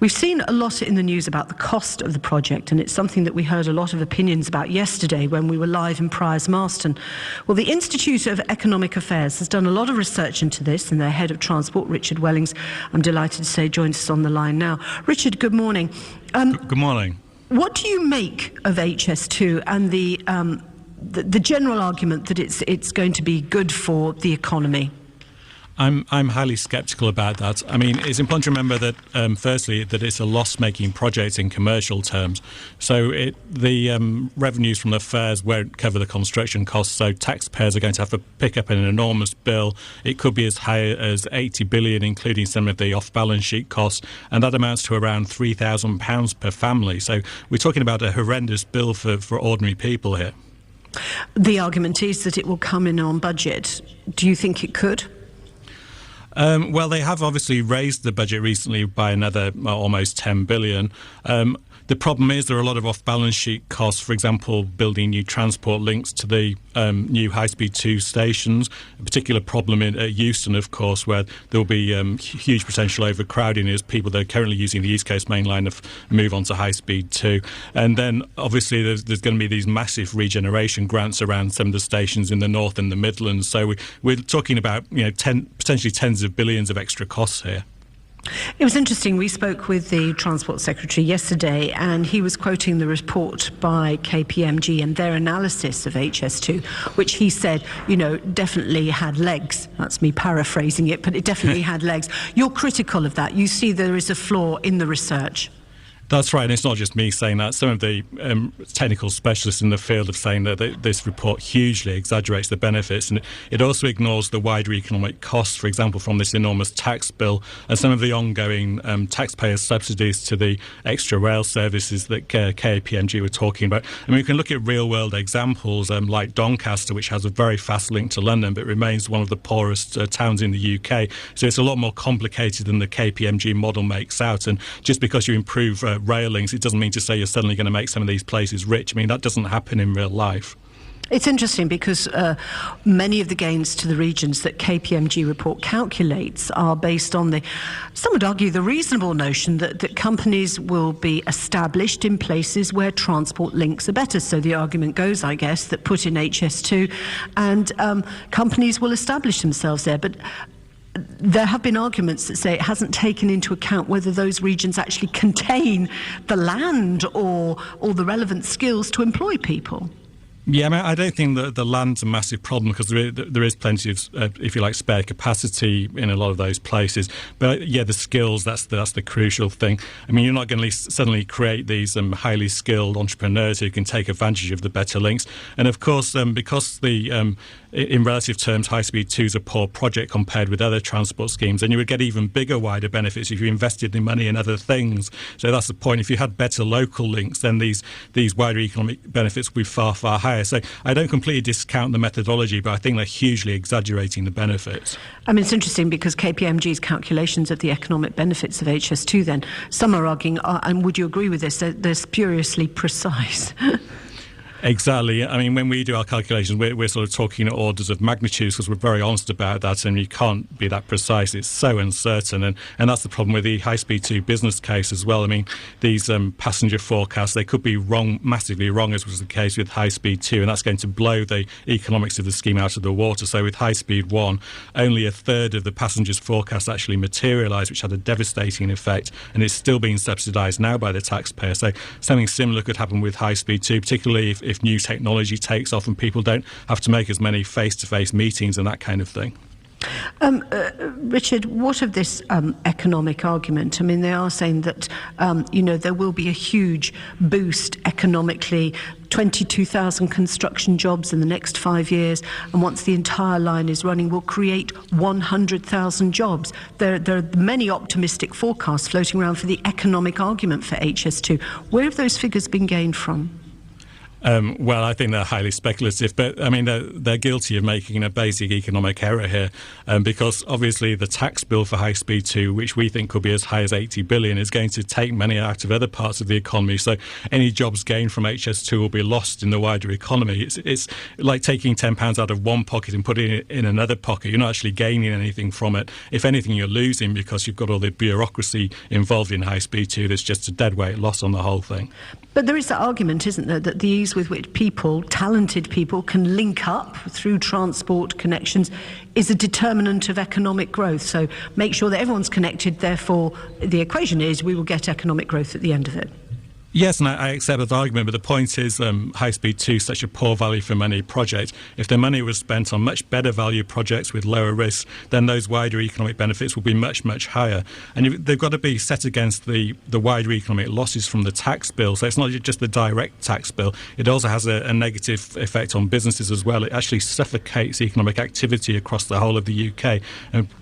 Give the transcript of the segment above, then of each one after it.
We've seen a lot in the news about the cost of the project, and it's something that we heard a lot of opinions about yesterday when we were live in Priors Marston. Well, the Institute of Economic Affairs has done a lot of research into this, and their head of transport, Richard Wellings, I'm delighted to say, joins us on the line now. Richard, good morning. Good morning. What do you make of HS2 and the general argument that it's going to be good for the economy? I'm highly sceptical about that. I mean, it's important to remember that, firstly, that it's a loss-making project in commercial terms. So the revenues from the fares won't cover the construction costs, so taxpayers are going to have to pick up an enormous bill. It could be as high as 80 billion, including some of the off-balance sheet costs, and that amounts to around £3,000 per family. So we're talking about a horrendous bill for ordinary people here. The argument is that it will come in on budget. Do you think it could? Well, they have obviously raised the budget recently by another almost 10 billion. The problem is there are a lot of off-balance sheet costs, for example, building new transport links to the new high-speed 2 stations, a particular problem at Euston, of course, where there will be huge potential overcrowding as people that are currently using the East Coast Main Line move on to high-speed 2. And then, obviously, there's going to be these massive regeneration grants around some of the stations in the North and the Midlands. So we're talking about potentially tens of billions of extra costs here. It was interesting. We spoke with the Transport Secretary yesterday, and he was quoting the report by KPMG and their analysis of HS2, which he said, definitely had legs. That's me paraphrasing it, but it definitely had legs. You're critical of that. You see there is a flaw in the research. That's right, and it's not just me saying that. Some of the technical specialists in the field are saying that this report hugely exaggerates the benefits, and it also ignores the wider economic costs, for example, from this enormous tax bill and some of the ongoing taxpayer subsidies to the extra rail services that KPMG were talking about. I mean, we can look at real-world examples like Doncaster, which has a very fast link to London, but remains one of the poorest towns in the UK. So it's a lot more complicated than the KPMG model makes out, and just because you improve rail links, it doesn't mean to say you're suddenly going to make some of these places rich. I mean, that doesn't happen in real life. It's interesting because many of the gains to the regions that KPMG report calculates are based on some would argue, the reasonable notion that companies will be established in places where transport links are better. So the argument goes, I guess, that put in HS2 and companies will establish themselves there. But there have been arguments that say it hasn't taken into account whether those regions actually contain the land or the relevant skills to employ people. Yeah, I mean, I don't think that the land's a massive problem because there is plenty of, if you like, spare capacity in a lot of those places. But yeah, the skills, that's the crucial thing. I mean, you're not going to suddenly create these highly skilled entrepreneurs who can take advantage of the better links. And of course, because in relative terms, high-speed 2 is a poor project compared with other transport schemes, and you would get even bigger, wider benefits if you invested the money in other things. So that's the point. If you had better local links, then these wider economic benefits would be far, far higher. So I don't completely discount the methodology, but I think they're hugely exaggerating the benefits. I mean, it's interesting because KPMG's calculations of the economic benefits of HS2 then, some are arguing, and would you agree with this, they're spuriously precise. Exactly. I mean, when we do our calculations, we're sort of talking in orders of magnitudes because we're very honest about that, and you can't be that precise. It's so uncertain, and that's the problem with the high-speed 2 business case as well. I mean, these passenger forecasts, they could be wrong, massively wrong, as was the case with high-speed 2, and that's going to blow the economics of the scheme out of the water. So with high-speed 1, only a third of the passengers' forecasts actually materialised, which had a devastating effect, and it's still being subsidised now by the taxpayer. So something similar could happen with high-speed 2, particularly if new technology takes off and people don't have to make as many face-to-face meetings and that kind of thing. Richard, what of this economic argument? I mean, they are saying that, there will be a huge boost economically, 22,000 construction jobs in the next 5 years, and once the entire line is running, will create 100,000 jobs. There are many optimistic forecasts floating around for the economic argument for HS2. Where have those figures been gained from? Well, I think they're highly speculative, but I mean, they're guilty of making a basic economic error here, because obviously the tax bill for High Speed 2, which we think could be as high as 80 billion, is going to take money out of other parts of the economy. So any jobs gained from HS2 will be lost in the wider economy. It's like taking £10 out of one pocket and putting it in another pocket. You're not actually gaining anything from it. If anything, you're losing because you've got all the bureaucracy involved in High Speed 2. There's just a dead weight loss on the whole thing. But there is that argument, isn't there, that the ease with which people, talented people, can link up through transport connections is a determinant of economic growth. So make sure that everyone's connected, therefore the equation is we will get economic growth at the end of it. Yes, and I accept that argument, but the point is High Speed 2 is such a poor value for money project. If the money was spent on much better value projects with lower risk, then those wider economic benefits will be much, much higher. And they've got to be set against the wider economic losses from the tax bill. So it's not just the direct tax bill. It also has a negative effect on businesses as well. It actually suffocates economic activity across the whole of the UK.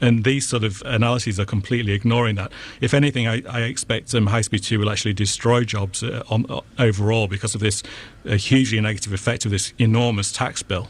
And these sort of analyses are completely ignoring that. If anything, I expect High Speed 2 will actually destroy jobs overall because of this hugely negative effect of this enormous tax bill.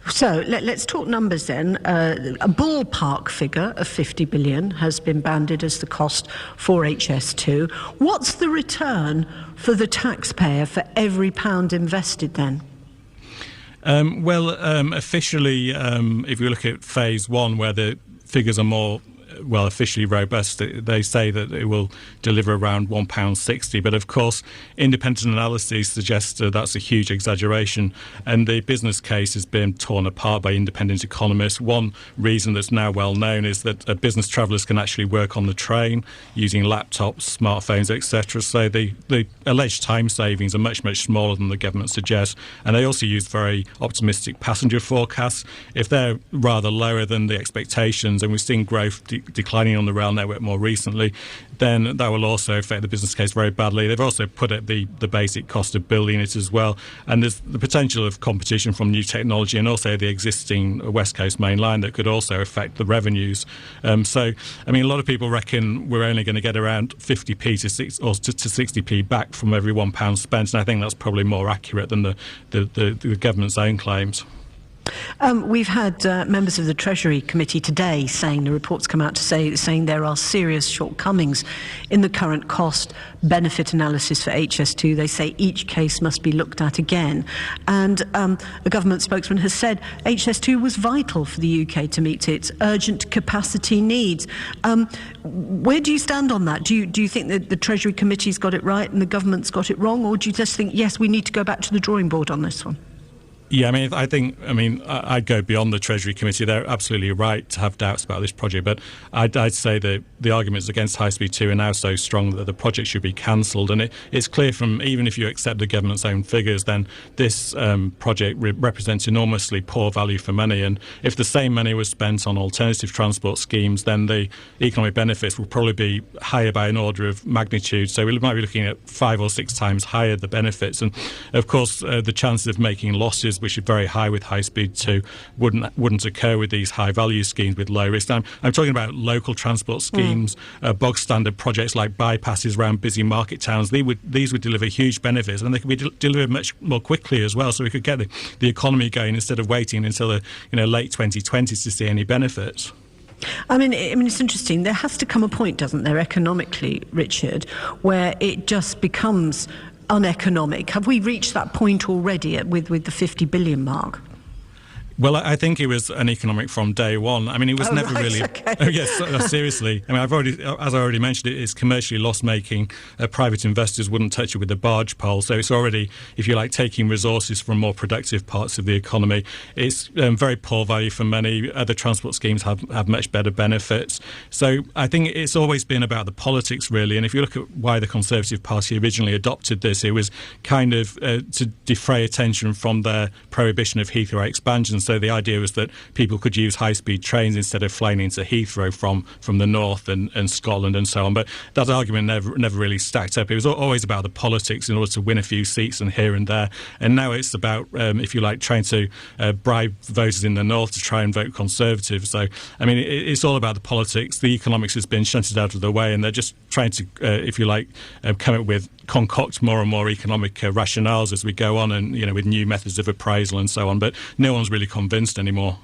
So let's talk numbers then. A ballpark figure of 50 billion has been banded as the cost for HS2. What's the return for the taxpayer for every pound invested then? Officially, if you look at phase one, where the figures are more officially robust, they say that it will deliver around £1.60. But of course, independent analyses suggest that's a huge exaggeration. And the business case has been torn apart by independent economists. One reason that's now well known is that business travellers can actually work on the train using laptops, smartphones, etc. So the alleged time savings are much, much smaller than the government suggests. And they also use very optimistic passenger forecasts. If they're rather lower than the expectations, and we've seen growth declining on the rail network more recently, then that will also affect the business case very badly. They've also put up the basic cost of building it as well, and there's the potential of competition from new technology and also the existing West Coast main line that could also affect the revenues. So, I mean, a lot of people reckon we're only going to get around 50p to 60p back from every £1 spent, and I think that's probably more accurate than the government's own claims. We've had members of the Treasury Committee today saying, the reports come out saying there are serious shortcomings in the current cost-benefit analysis for HS2. They say each case must be looked at again. And a government spokesman has said HS2 was vital for the UK to meet its urgent capacity needs. Where do you stand on that? Do you think that the Treasury Committee's got it right and the government's got it wrong? Or do you just think, yes, we need to go back to the drawing board on this one? Yeah, I'd go beyond the Treasury Committee. They're absolutely right to have doubts about this project, but I'd say that the arguments against High Speed 2 are now so strong that the project should be cancelled. And it's clear from, even if you accept the government's own figures, then this project represents enormously poor value for money. And if the same money was spent on alternative transport schemes, then the economic benefits will probably be higher by an order of magnitude. So we might be looking at 5 or 6 times higher the benefits. And of course, the chances of making losses, which are very high with High Speed 2, wouldn't occur with these high value schemes with low risk. I'm talking about local transport schemes, bog standard projects like bypasses around busy market towns. These would deliver huge benefits, and they could be delivered much more quickly as well. So we could get the economy going instead of waiting until the late 2020s to see any benefits. I mean, it's interesting. There has to come a point, doesn't there, economically, Richard, where it just becomes uneconomic. Have we reached that point already with the 50 billion mark? Well, I think it was uneconomic from day one. I mean, it was never really. Okay. Oh, yes, seriously. I mean, as I already mentioned, it's commercially loss-making. Private investors wouldn't touch it with a barge pole. So it's already, if you like, taking resources from more productive parts of the economy. It's very poor value for money. Other transport schemes have much better benefits. So I think it's always been about the politics, really. And if you look at why the Conservative Party originally adopted this, it was kind of to defray attention from their prohibition of Heathrow expansion So the idea was that people could use high-speed trains instead of flying into Heathrow from the north and Scotland and so on. But that argument never really stacked up. It was always about the politics in order to win a few seats and here and there. And now it's about, if you like, trying to bribe voters in the north to try and vote Conservative. So, I mean, it's all about the politics. The economics has been shunted out of the way, and they're just trying to, if you like, concoct more and more economic rationales as we go on, and with new methods of appraisal and so on. But no one's really convinced anymore.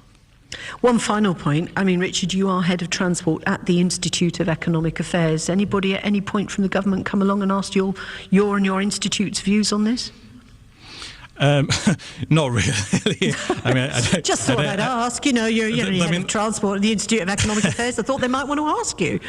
One final point. I mean, Richard, you are head of transport at the Institute of Economic Affairs. Anybody at any point from the government come along and asked your and your institute's views on this? Not really. I mean, just thought I'd ask. You're head of transport at the Institute of Economic Affairs. I thought they might want to ask you.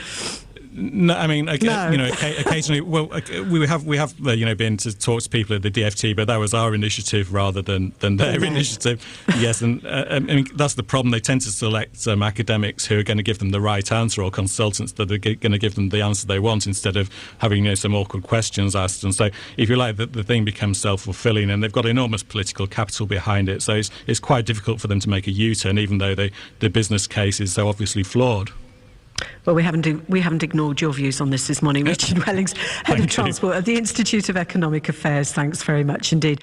No, I mean, occasionally. Well, we have been to talk to people at the DFT, but that was our initiative rather than their initiative. Yes, and I mean that's the problem. They tend to select academics who are going to give them the right answer, or consultants that are going to give them the answer they want, instead of having some awkward questions asked. And so, if you like, the thing becomes self-fulfilling, and they've got enormous political capital behind it. So it's quite difficult for them to make a U-turn, even though the business case is so obviously flawed. Well, we haven't ignored your views on this morning. Richard Wellings, Head of Transport at the Institute of Economic Affairs. Thanks very much indeed.